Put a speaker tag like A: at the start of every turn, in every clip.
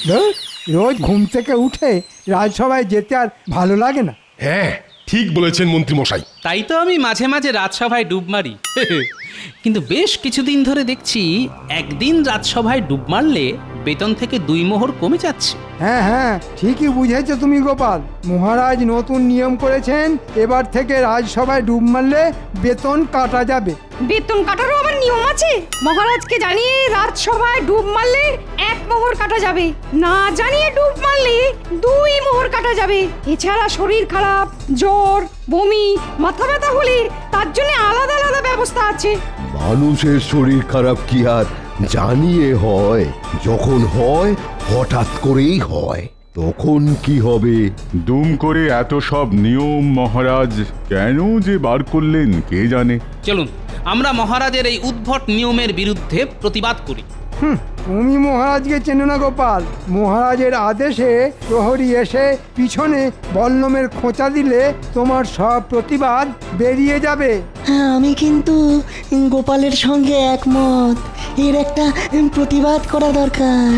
A: ধুর, রোজ ঘুম থেকে উঠে রাজসভায় যেতে আর ভালো লাগে না।
B: হ্যাঁ, ঠিক বলেছেন মন্ত্রী মশাই।
C: তাই তো আমি মাঝে মাঝে রাজসভায় ডুব মারি। কিন্তু বেশ কিছুদিন ধরে দেখছি একদিন রাজসভায় ডুব মারলে বেতন থেকে 2 মোহর কমে যাচ্ছে।
A: হ্যাঁ হ্যাঁ, ঠিকই বুঝেছো তুমি গোপাল। মহারাজ নতুন নিয়ম করেছেন, এবার থেকে রাজসভায় ডুব মারলে বেতন কাটা যাবে।
D: বেতন কাটারও আবার নিয়ম আছে? মহারাজকে জানিয়ে রাজসভায় ডুব মারলে 1 মোহর কাটা যাবে, না জানিয়ে ডুব মারলে 2 মোহর কাটা যাবে। এছাড়া শরীর খারাপ, জ্বর, বমি, মাথা ব্যথা হলে তার জন্য আলাদা আলাদা ব্যবস্থা আছে।
E: মানুষের শরীর খারাপ কি আর জানিয়ে হয়? যখন হয় হঠাৎ করেই হয়, তখন কি হবে?
F: দুম করে এত সব নিয়ম মহারাজ কেন যে বার করলেন কে জানে।
C: চলুন আমরা মহারাজের এই উদ্ভট নিয়মের বিরুদ্ধে প্রতিবাদ করি।
A: তুমি মহারাজকে চেনো না গোপাল। মহারাজের আদেশে প্রহরী এসে পিছনে বল্লমের খোঁচা দিলে তোমার সব প্রতিবাদ বেরিয়ে যাবে।
G: হ্যাঁ, আমি কিন্তু গোপালের সঙ্গে একমত। এর একটা প্রতিবাদ করা দরকার।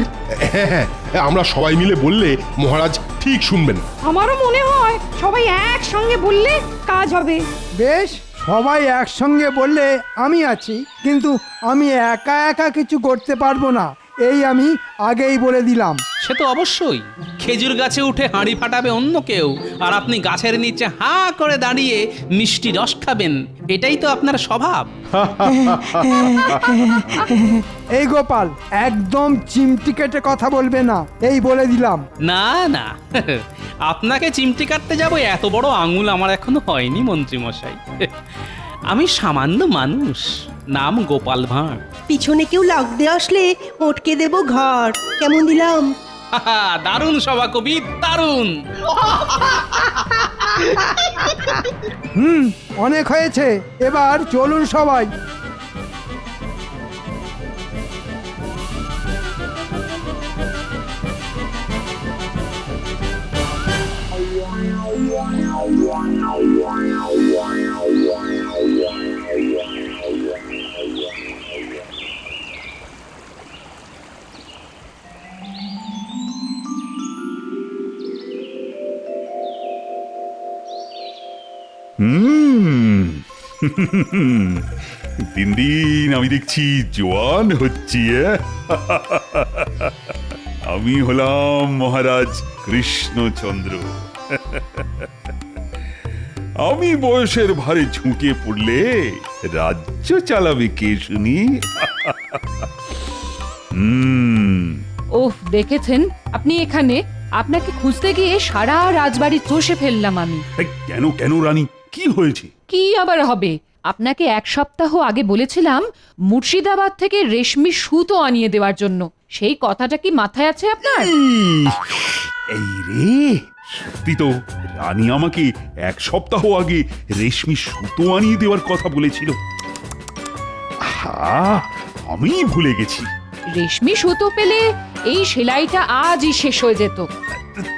B: হ্যাঁ হ্যাঁ, আমরা সবাই মিলে বললে মহারাজ ঠিক শুনবেন।
D: আমারও মনে হয় সবাই একসঙ্গে বললে কাজ হবে।
A: বেশ, সবাই একসঙ্গে বললে আমি আছি, কিন্তু আমি একা একা কিছু করতে পারবো না, এই আমি আগেই বলে দিলাম।
C: সে তো অবশ্যই। খেজুর গাছে উঠে হাঁড়ি ফাটাবে অন্য কেউ, আর আপনি গাছের নিচে হাঁ করে দাঁড়িয়ে মিষ্টি রস খাবেন, এটাই তো আপনার স্বভাব।
A: এই গোপাল, একদম চিমটি কেটে কথা বলবে না, এই বলে দিলাম।
C: না না, আপনাকে চিমটি কাটতে যাব এত বড় আঙুল আমার এখনো হয়নি মন্ত্রী মশাই। আমি সামান্য মানুষ, নাম গোপাল ভাঁড়।
G: পিছনে কেউ লাগতে আসলে ওটকে দেব ঘর। কেমন দিলাম?
C: দারুণ সভা কবি, দারুণ।
A: অনেক হয়েছে, এবার চলুন সবাই।
F: দিন দিন আমি দেখছি জোয়ান হচ্ছি। আমি হলাম মহারাজ কৃষ্ণচন্দ্র। আমি বয়সের ভারে ঝুঁকে পড়লে রাজ্য চালাবে কে শুনি?
H: ওহ, দেখেছেন আপনি এখানে? আপনাকে খুঁজতে গিয়ে সারা রাজবাড়ি চষে ফেললাম আমি।
F: কেন কেন রানী, কি হয়েছে?
H: কি আবার হবে? আপনাকে 1 সপ্তাহ আগে বলেছিলাম মুর্শিদাবাদ থেকে রেশমি সুতো আনিয়ে দেওয়ার জন্য। সেই কথাটা কি মাথায় আছে আপনার?
F: এই রে, সত্যি তো রানী আমাকে 1 সপ্তাহ আগে রেশমি সুতো আনিয়ে দেওয়ার কথা বলেছিল। আমি ভুলে গেছি।
H: রেশমি সুতো পেলে এই সেলাইটা আজই শেষ হয়ে যেত।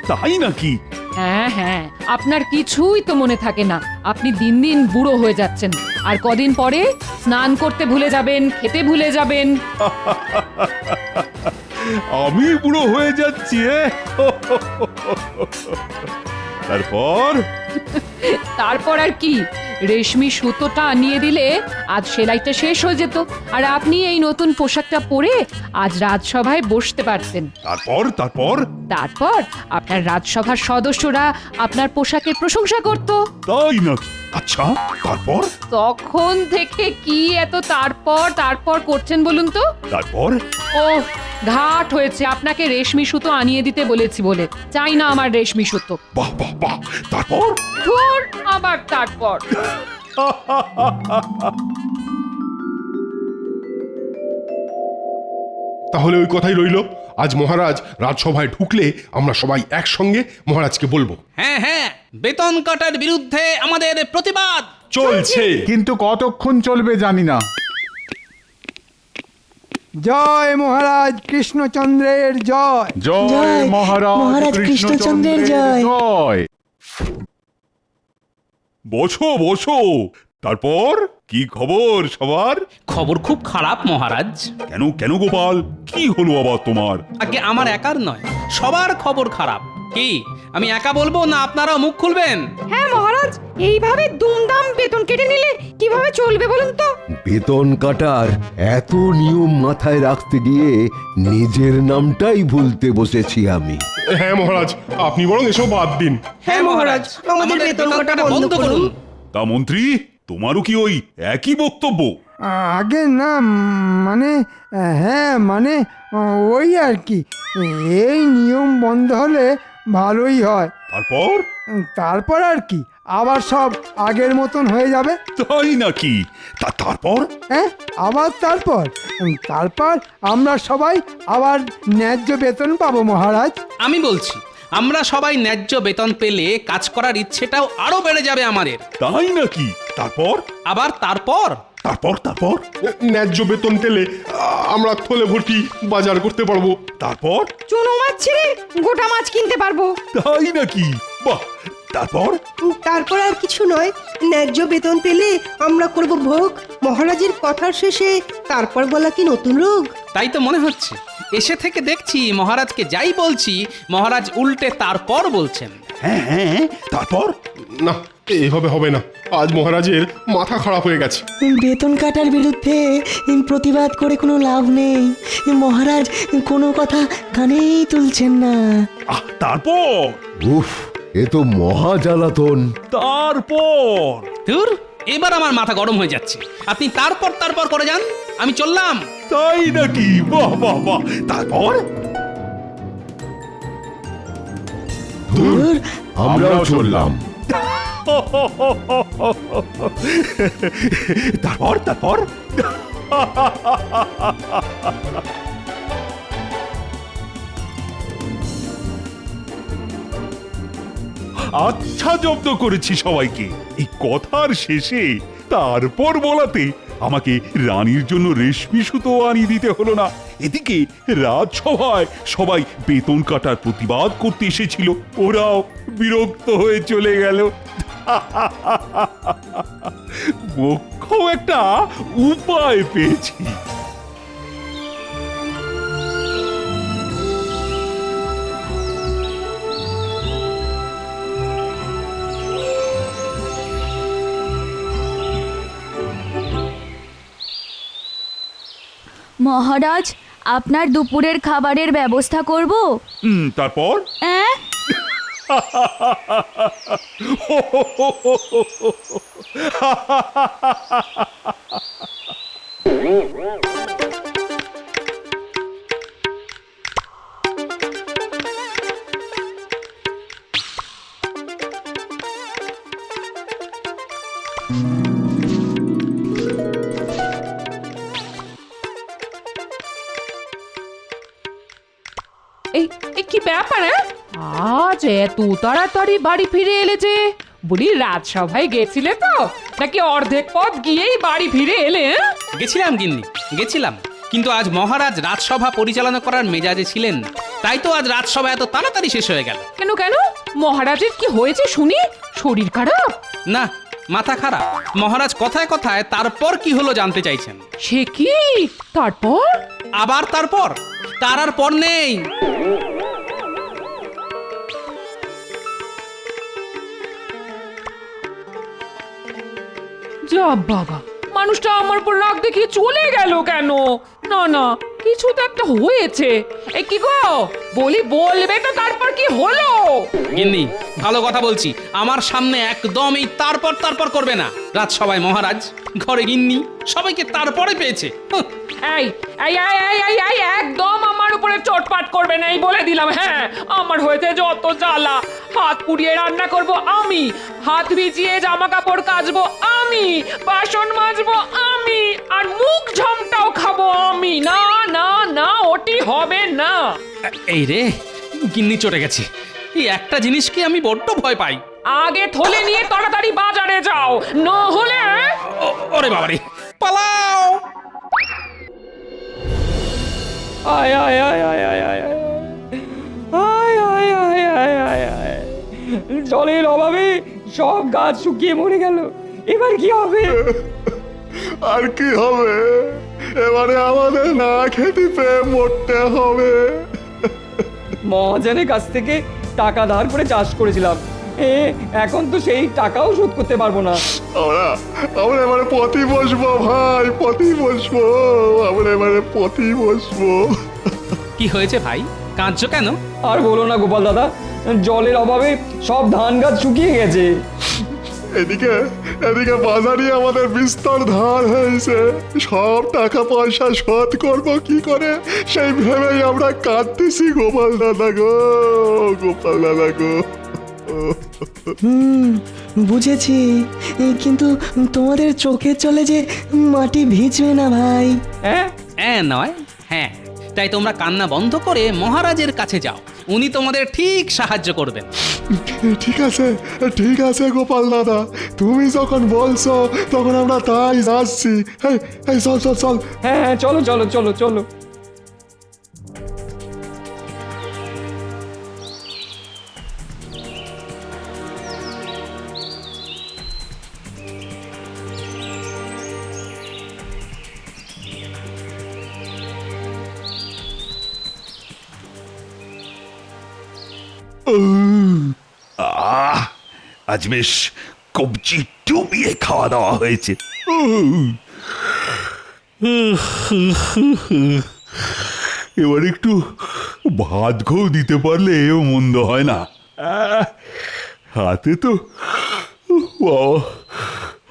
F: তাই নাকি?
H: হ্যাঁ হ্যাঁ, আপনার কিছুই তো মনে থাকে না। আপনি দিন দিন বুড়ো হয়ে যাচ্ছেন, আর কদিন পরে স্নান করতে ভুলে যাবেন, খেতে ভুলে যাবেন।
F: আমি বুড়ো হয়ে যাচ্ছি? তারপর
H: তারপর আর কি? রেশমি সুতোটা আনিয়ে দিলে আজ সেলাইটা শেষ হয়ে যেত, আর আপনি এই নতুন পোশাকটা পরে আজ রাজসভায় বসতে পারতেন।
F: তারপর তারপর
H: তারপর আপনার রাজসভার সদস্যরা আপনার পোশাকের প্রশংসা করত।
F: তাই নাকি? আচ্ছা, তারপর?
H: তখন থেকে কি এত তারপর তারপর করছেন বলুন তো?
F: তারপর
H: ও ঘাট হয়েছে, আপনাকে রেশমি সুতো আনিয়ে দিতে বলেছি বলে। চাই না আমার রেশমি সুতো।
F: বাহ বাহ বাহ, তারপর?
H: ধুর, আবার তারপর।
B: তাহলে ওই কথাই রইল, আজ মহারাজ রাজসভায় ঢুকলে আমরা সবাই একসঙ্গে মহারাজকে বলবো।
C: হ্যাঁ হ্যাঁ, বেতন কাটার বিরুদ্ধে আমাদের প্রতিবাদ
B: চলছে।
F: কিন্তু কতক্ষণ চলবে জানি না।
A: জয় মহারাজ কৃষ্ণচন্দ্রের জয়।
F: জয়
G: মহারাজ কৃষ্ণচন্দ্রের জয়।
F: জয়। বসো বসো। তারপর কি খবর সবার?
C: খবর খুব খারাপ মহারাজ।
F: কেন কেন গোপাল, কি হলো আবার তোমার?
C: আগে আমার একার নয়, সবার খবর খারাপ। কি আমি একা বলবো না আপনারাও মুখ খুলবেন?
D: হ্যাঁ মহারাজ, এইভাবে দুমদাম বেতন কেটে নিলে কিভাবে চলবে বলুন তো?
E: বেতন কাটার এত নিয়ম মাথায় রাখতে গিয়ে নিজের নামটাই ভুলতে বসেছি আমি।
B: হ্যাঁ মহারাজ, আপনি বরং এসব বাদ দিন।
C: হ্যাঁ মহারাজ, আমাদের বেতন কাটা বন্ধ করুন।
F: তা মন্ত্রী, তোমারও কি ওই একই বক্তব্য?
A: আগে না, মানে হ্যাঁ মানে ওই আর কি, এই নিয়ম বন্ধ হলে ভালোই হয়।
F: তারপর?
A: তারপর আর কি, আবার সব আগের মতন হয়ে যাবে।
F: তাই নাকি? তারপর?
A: হ্যাঁ, আবার তারপর তারপর আমরা সবাই আবার ন্যায্য বেতন পাবো মহারাজ।
C: আমি বলছি, আমরা সবাই ন্যায্য বেতন পেলে কাজ করার ইচ্ছেটাও আরো বেড়ে যাবে আমাদের।
F: তাই নাকি? তারপর?
C: আবার তারপর?
F: তারপর?
B: ন্যায্য বেতন পেলে আমরা থলে ভর্তি বাজার করতে পারবো।
F: তারপর?
D: চুনো মাছ ছেড়ে গোটা মাছ কিনতে পারবো।
F: তাই নাকি? বাহ! তারপর?
I: তারপর আর কিছু নয়, ন্যায্য বেতন পেলে আমরা করব ভোগ। মহারাজের কথার শেষে তারপর বলা কি নতুন রোগ?
C: তাই তো মনে হচ্ছে। এসে থেকে দেখছি মহারাজকে যাই বলছি মহারাজ উল্টে তারপর বলছেন।
F: হ্যাঁ, তারপর?
B: না, এভাবে হবে না। আজ মহারাজের মাথা খারাপ হয়ে গেছে।
G: বেতন কাটার বিরুদ্ধে প্রতিবাদ করে কোনো লাভ নেই। মহারাজ কোনো কথা কানেই তুলছেন না।
F: তারপর?
E: উফ, এ তো মহা জ্বালাতন।
F: তারপর?
C: ধুর, এবার আমার মাথা গরম হয়ে যাচ্ছে। আপনি তারপর করে যান, আমি চললাম।
F: তাই নাকি? বাহ! তারপর?
E: ধুর, আমরাও চললাম।
F: তারপর? আচ্ছা, জব্দ করেছি সবাইকে। এই কথার শেষে তারপর বলাতে আমাকে রানীর জন্য রেশমি সুতো আনিয়ে দিতে হলো না। এদিকে রাজসভায় সবাই বেতন কাটার প্রতিবাদ করতে এসেছিল, ওরাও বিরক্ত হয়ে চলে গেল। মোক্ষম একটা উপায় পেয়েছি।
J: মহারাজ, আপনার দুপুরের খাবারের ব্যবস্থা করব।
F: তারপর?
H: এই কি ব্যাপার? আজ এত তাড়াতাড়ি বাড়ি ফিরে এলে যে? বলি, রাজসভায় গেছিলে তো, নাকি অর্ধেক পথ গিয়েই বাড়ি ফিরে এলে?
C: গেছিলাম গিন্নি, গেছিলাম, কিন্তু আজ মহারাজ রাজসভা পরিচালনা করার মেজাজে ছিলেন না। তাই তো আজ রাজসভা এত তাড়াতাড়ি শেষ হয়ে গেল।
H: কেন? মহারাজের কি হয়েছে শুনি? শরীর খারাপ?
C: না, মাথা খারাপ। মহারাজ কথায় কথায় তারপর কি হলো জানতে চাইছেন।
H: সে কি? তারপর?
C: আবার তারপর? তার আর পর নেই।
H: যা বাবা, মানুষটা আমার উপর রাগ দেখিয়ে চলে গেল কেন? না, কিছু তো একটা হয়েছে। এ কি গো, বলবে তো তারপর কি হলো?
C: গিন্নি, ভালো কথা বলছি, আমার সামনে একদম এই তারপর করবে না। রাজসভায় মহারাজ, ঘরে গিন্নি, সবাইকে তারপরে পেয়েছে।
H: এই একদম আমার উপরে চটপাট করবে না, এই বলে দিলাম। হ্যাঁ, আমার হয়েছে যত জ্বালা। হাত পুড়িয়ে রান্না করব আমি, হাত ভিজিয়ে জামা কাপড় কাচবো আমি, বাসন মাজবো আমি, আর মুখ ঝামটাও খাবো আমি। না, ওটি হবে না।
C: এই রে, গিন্নি চটে গেছে। এই একটা জিনিসকে আমি বড্ড ভয় পাই।
H: আগে থলে নিয়ে তাড়াতাড়ি বাজারে যাও, না হলে।
C: ওরে বাবারে, পালাও!
H: জলের অভাবে সব গাছ শুকিয়ে মরে গেল। এবার কি হবে?
B: আর কি হবে? এবারে আমাদের না খেতে পেয়ে মরতে হবে।
K: মহাজনের কাছ থেকে টাকা ধার করে চাষ করেছিলাম, এখন তো সেই টাকাও শোধ করতে পারবো না।
E: আমরা এবারে পথই বসবো ভাই, পথই বসবো, আমরা এবারে পথই বসবো।
C: কি হয়েছে ভাই, কাঁদছো কেন?
K: আর বলো না গোপাল দাদা, জলের অভাবে সব ধান গাছ শুকিয়ে গেছে।
E: এদিকে এদিকে বাজারে আমাদের বিস্তর ধার হয়েছে, সব টাকা পয়সা শোধ করবো কি করে সেই ভেবেই আমরা কাঁদতেছি গোপাল দাদা গো, গোপাল দাদা গো।
G: বুঝেছি, কিন্তু তোমাদের চোখের জলে যে মাটি ভিজবে না ভাই।
C: হ্যাঁ নয় হ্যাঁ, তাই তোমরা কান্না বন্ধ করে মহারাজের কাছে যাও, উনি তোমাদের ঠিক সাহায্য করবেন।
E: ঠিক আছে গোপাল দাদা, তুমি যখন বলছো তখন আমরা তাই যাচ্ছি। এই চল চল চল।
K: হ্যাঁ চলো চলো চলো চলো।
F: আজ বেশ কবজি ডুবিয়ে খাওয়া দাওয়া হয়েছে। এবার একটু ভাত ঘৌ দিতে পারলে মন্দ হয় না। হাতে তো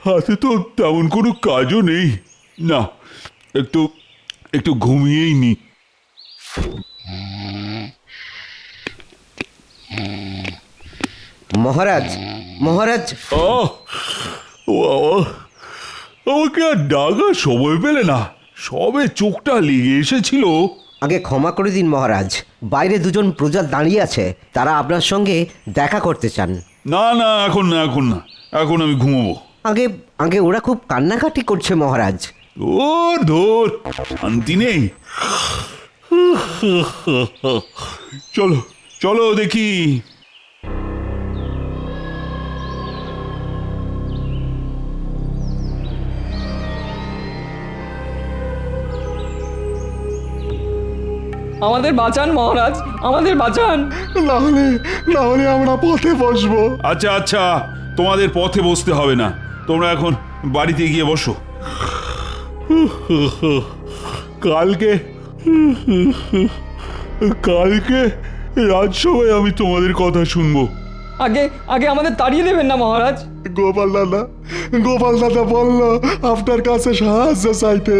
F: হাতে তো তেমন কোনো কাজও নেই, না একটু একটু ঘুমিয়েই নি।
L: মহারাজ, মহারাজ।
F: আমাকে আর ডাকার সময় পেলে না, সবে চোখটা লেগে এসেছিল।
L: আগে ক্ষমা করে দিন মহারাজ, বাইরে দুজন প্রজা দাঁড়িয়ে আছে, তারা আপনার সঙ্গে দেখা করতে চান।
F: না না, এখন না, এখন না, এখন আমি ঘুমোবো।
L: আগে আগে ওরা খুব কান্নাকাটি করছে মহারাজ।
F: ধর ধর, শান্তি নেই। চলো চলো দেখি।
K: আমাদের বাঁচান মহারাজ, আমাদের বাঁচান।
E: না হলে আমরা পথে বসবো।
F: আচ্ছা আচ্ছা, তোমাদের পথে বসতে হবে না, তোমরা এখন বাড়িতে গিয়ে বসো। কালকে কালকে রাজসভায় আমি তোমাদের কথা শুনবো।
K: আগে আগে আমাদের তাড়িয়ে দেবেন না মহারাজ।
E: গোপাল দাদা বলল আপনার কাছে সাহায্য চাইতে,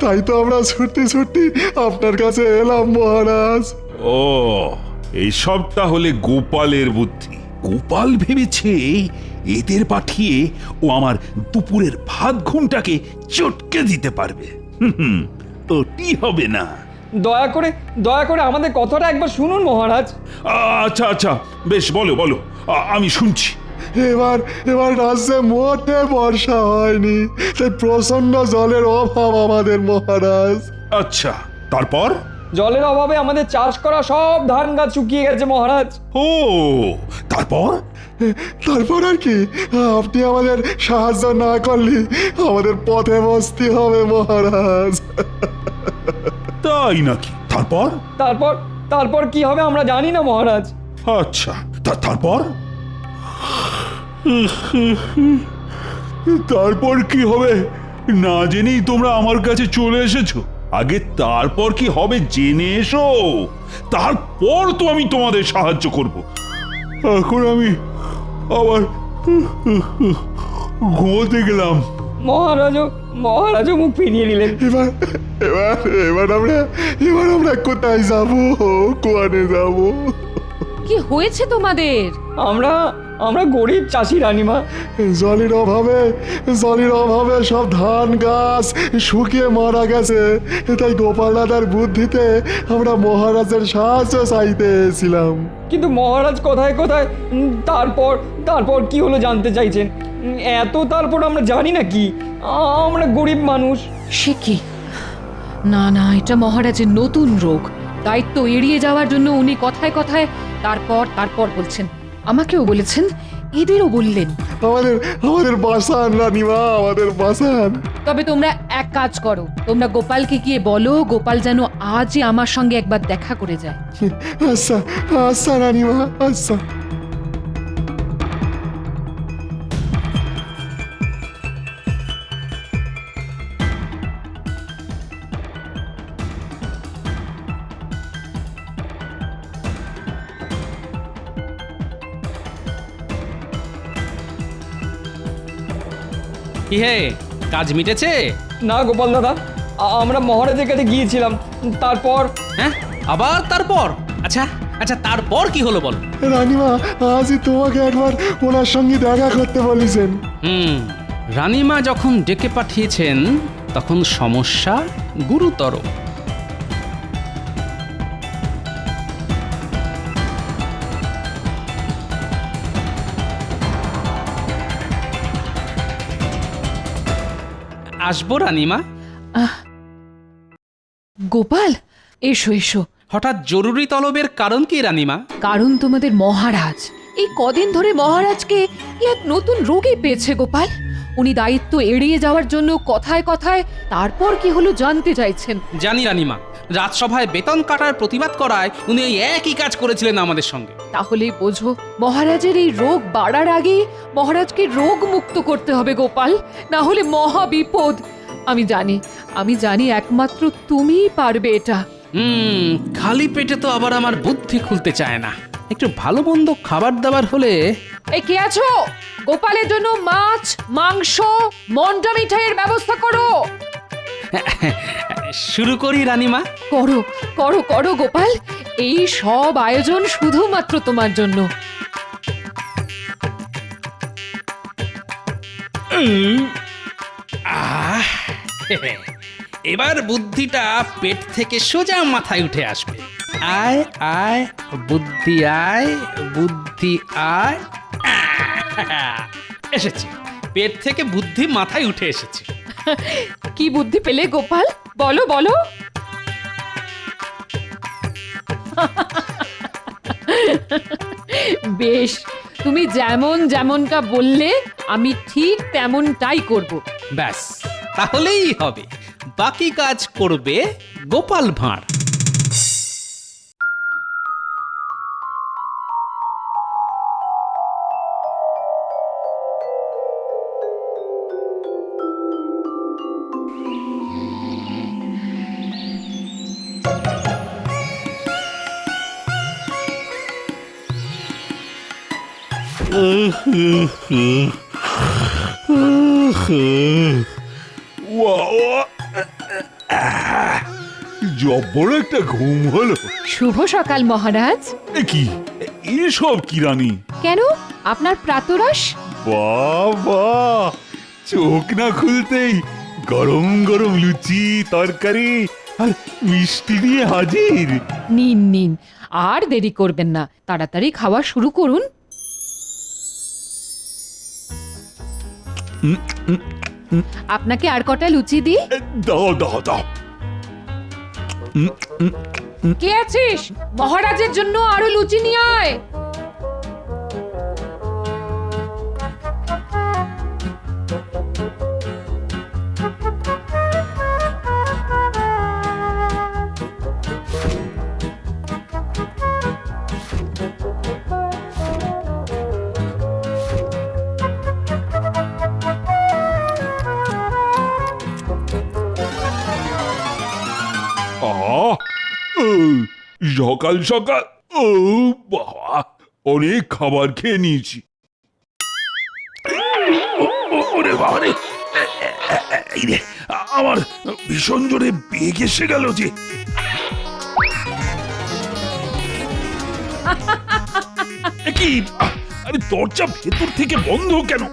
E: তাই তো আমরা ছুটি ছুটি আপনার কাছে এলাম মহারাজ।
F: ও, এইসব তাহলে গোপালের বুদ্ধি। গোপাল ভেবেছে এদের পাঠিয়ে ও আমার দুপুরের ভাত ঘুমটাকে চটকে দিতে পারবে। ওটি হবে না।
K: দয়া করে আমাদের কথাটা একবার শুনুন মহারাজ।
F: আচ্ছা আচ্ছা, বেশ, বলো বলো, আমি শুনছি।
E: এবার রাজ্যে মোটে বর্ষা হয়নি, তাই প্রচন্ড জলের অভাব আমাদের মহারাজ।
F: আচ্ছা, তারপর?
K: জলের অভাবে আমাদের চাষ করা সব ধান গাছ শুকিয়ে গেছে মহারাজ।
F: ও, তারপর?
E: তারপর আর কি, আপনি আমাদের সাহায্য না করলে আমাদের পথে বসতে হবে মহারাজ।
F: তাই নাকি? তারপর?
K: তারপর কি হবে আমরা জানি না মহারাজ।
F: আচ্ছা, তারপর? তারপর কি হবে না জেনেই তোমরা আমার কাছে চলে এসেছো। আগে তারপর কি হবে জেনে এসো, তারপর তো আমি তোমাদের সাহায্য করব। এখন আমি আবার ঘুমোতে গেলাম।
K: মহারাজও মুখ ফিরিয়ে নিলেন।
E: এবার আমরা কোথায় যাবো, কোয়ানে যাবো?
H: কি হয়েছে তোমাদের?
K: আমরা গরিব চাষি রানীমা,
E: জলের অভাবে সব ধান গাছ শুকিয়ে মারা গেছে, তাই গোপাল দাদার বুদ্ধিতে আমরা মহারাজের সাহায্য চাইতে এসেছিলাম।
K: কিন্তু মহারাজ কোথায় তারপর কি হলো জানতে চাইছেন? এত তারপর আমরা জানি না কি, আমরা গরিব মানুষ।
H: সে কি? না না, এটা মহারাজের নতুন রোগ। দায়িত্ব এড়িয়ে যাওয়ার জন্য উনি কথায় কথায় তারপর বলছেন। আমাকেও বলেছেন এদেরও বললেন।
E: আমাদের আমাদের বাসান রানীমা, আমাদের বাসান।
H: তবে তোমরা এক কাজ করো, তোমরা গোপালকে গিয়ে বলো গোপাল যেন আজই আমার সঙ্গে একবার দেখা করে যায়।
E: আচ্ছা আচ্ছা রানীমা, আচ্ছা।
C: কি হে, কাজ মিটেছে?
K: না গোপাল দাদা, আমরা মহারাজের কাছে গিয়েছিলাম, তারপর
C: হ্যাঁ, আবার তারপর? আচ্ছা আচ্ছা, তারপর কি হলো বল?
E: রানীমা আজই তোমাকে একবার ওনার সঙ্গে দেখা করতে বলেছেন।
C: রানীমা যখন ডেকে পাঠিয়েছেন তখন সমস্যা গুরুতর। আসবো রানীমা?
H: গোপাল, এসো এসো।
C: হঠাৎ জরুরি তলবের কারণ কি রানীমা?
H: কারণ তোমাদের মহারাজ এই কদিন ধরে মহারাজকে এক নতুন রোগী পেয়েছে গোপাল। উনি দায়িত্ব এড়িয়ে যাওয়ার জন্য কথায় কথায় তারপর কি হলো জানতে চাইছেন।
C: জানি রানীমা, রাজসভায় বেতন কাটার প্রতিবাদ করায় উনি এই একই কাজ করেছিলেন আমাদের সঙ্গে।
H: তাহলেই বোঝো, মহারাজের এই রোগ বাড়ার আগে মহারাজকে রোগ মুক্ত করতে হবে গোপাল, না হলে মহা বিপদ। আমি জানি একমাত্র তুমিই পারবে এটা।
C: খালি পেটে তো আবার আমার বুদ্ধি খুলতে চায় না। একটু ভালো মন্দ খাবার দাবার হলে।
H: এই কে আছো? গোপালের জন্য মাছ, মাংস, মন্ডা মিঠাইয়ের ব্যবস্থা করো।
C: শুরু করি রানীমা?
H: করো করো করো গোপাল, এই সব আয়োজন শুধুমাত্র তোমার জন্য।
C: এবার বুদ্ধিটা পেট থেকে সোজা মাথায় উঠে আসবে। আয় আয় বুদ্ধি, আয় বুদ্ধি আয়। এসেছে, পেট থেকে বুদ্ধি মাথায় উঠে এসেছে।
H: কি বুদ্ধি পেলে গোপাল, বলো বলো। বেশ, তুমি যেমনটা বললে আমি ঠিক তেমনটাই করব।
C: ব্যাস, তাহলেই হবে। বাকি কাজ করবে গোপাল ভাঁড়।
F: জব্বর একটা ঘুম হলো।
H: শুভ সকাল মহারাজ।
F: এ কি, এসব কি রানী?
H: কেন, আপনার প্রাতরাশ?
F: বাবা, চোখ না খুলতেই গরম গরম লুচি, তরকারি আর মিষ্টি দিয়ে হাজির।
H: নিন নিন, আর দেরি করবেন না, তাড়াতাড়ি খাওয়া শুরু করুন। আপনাকে আর কটা লুচি দিই?
F: দাও দাও দাও।
H: কে আছিস? মহারাজের জন্য আরো লুচি নিয়ে আয়।
F: সকাল সকাল, ও বাবা, অনেক খাবার খেয়ে নিয়েছি। ওরে বাবা রে, এই রে, আমার ভীষণ জোরে বেগ এসে গেল যে। কি, আরে দরজা ভেতর থেকে বন্ধ কেন?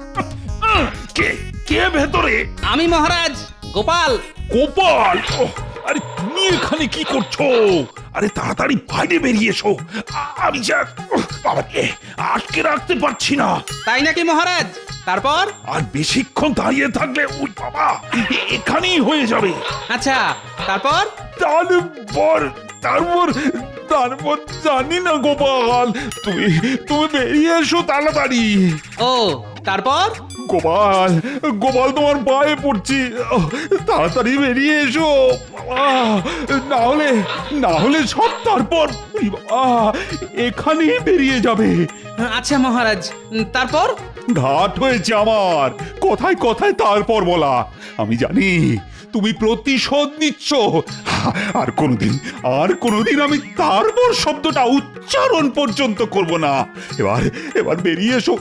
F: কে কে ভেতরে?
C: আমি মহারাজ, গোপাল।
F: গোপাল, আরে তুমি এখানে কি করছো? আরে তাড়াতাড়ি বাইরে বেরিয়ে এসো, আমি যা বাবাকে আটকে রাখতে পারছি না।
C: তাই নাকি মহারাজ? তারপর?
F: আর বেশিক্ষণ দাঁড়িয়ে থাকলে ওই বাবা এখানেই হয়ে যাবে।
C: আচ্ছা, তারপর?
F: তারপর তারপর জানি না গোপাল, তুমি তুমি বেরিয়ে এসো তাড়াতাড়ি।
C: ও তারপর?
F: গোপাল, গোপাল তোমার পায়ে পড়ছি, তাড়াতাড়ি বেরিয়ে এসো বাবা, না হলে সব তারপর এখানেই বেরিয়ে যাবে।
C: আচ্ছা মহারাজ, তারপর?
F: ঘাট হয়েছে আমার, কথায় কথায় তারপর বলা। আমি জানি তুমি প্রতিশোধ নিচ্ছ, আর কোনোদিন আমি তারপর শব্দটা উচ্চারণ পর্যন্ত করব না। এবার বেরিয়ে এসো,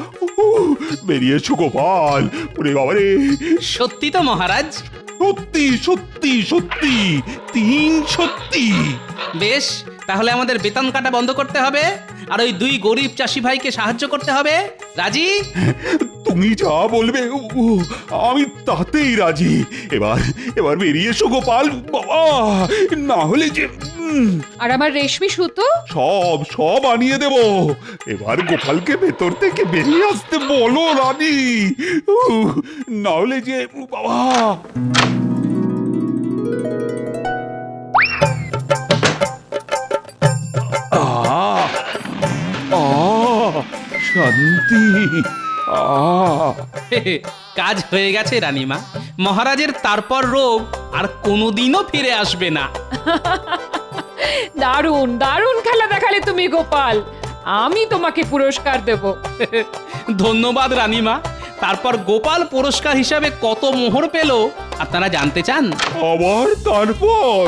F: বেরিয়ে এসো গোপাল। ওরে বাবারে,
C: সত্যি তো মহারাজ?
F: সত্যি সত্যি সত্যি, 3 সত্যি।
C: বেশ, তাহলে আমাদের বেতন কাটা বন্ধ করতে হবে, আর ওই 2 গরিব চাষি ভাইকে সাহায্য করতে হবে। রাজি?
F: তুমি যা বলবে আমি তাতেই রাজি। এবার বেরিয়ে এসো গোপাল বাবা, না হলে যে
H: আর আমার রেশমি সুতো?
F: সব আনিয়ে দেব। এবার গোপালকে ভেতর থেকে বেরিয়ে আসতে বলো রানী, না হলে যে বাবা। শান্তি।
C: কাজ হয়ে গেছে রানীমা। মহারাজের তারপর রোগ আর কোনোদিনও ফিরে আসবে না।
H: দারুণ দারুণ খেলা দেখালে তুমি গোপাল, আমি তোমাকে পুরস্কার দেব।
C: ধন্যবাদ রানীমা। তারপর গোপাল পুরস্কার হিসাবে কত মোহর পেল আপনারা জানতে চান?
F: আবার তারপর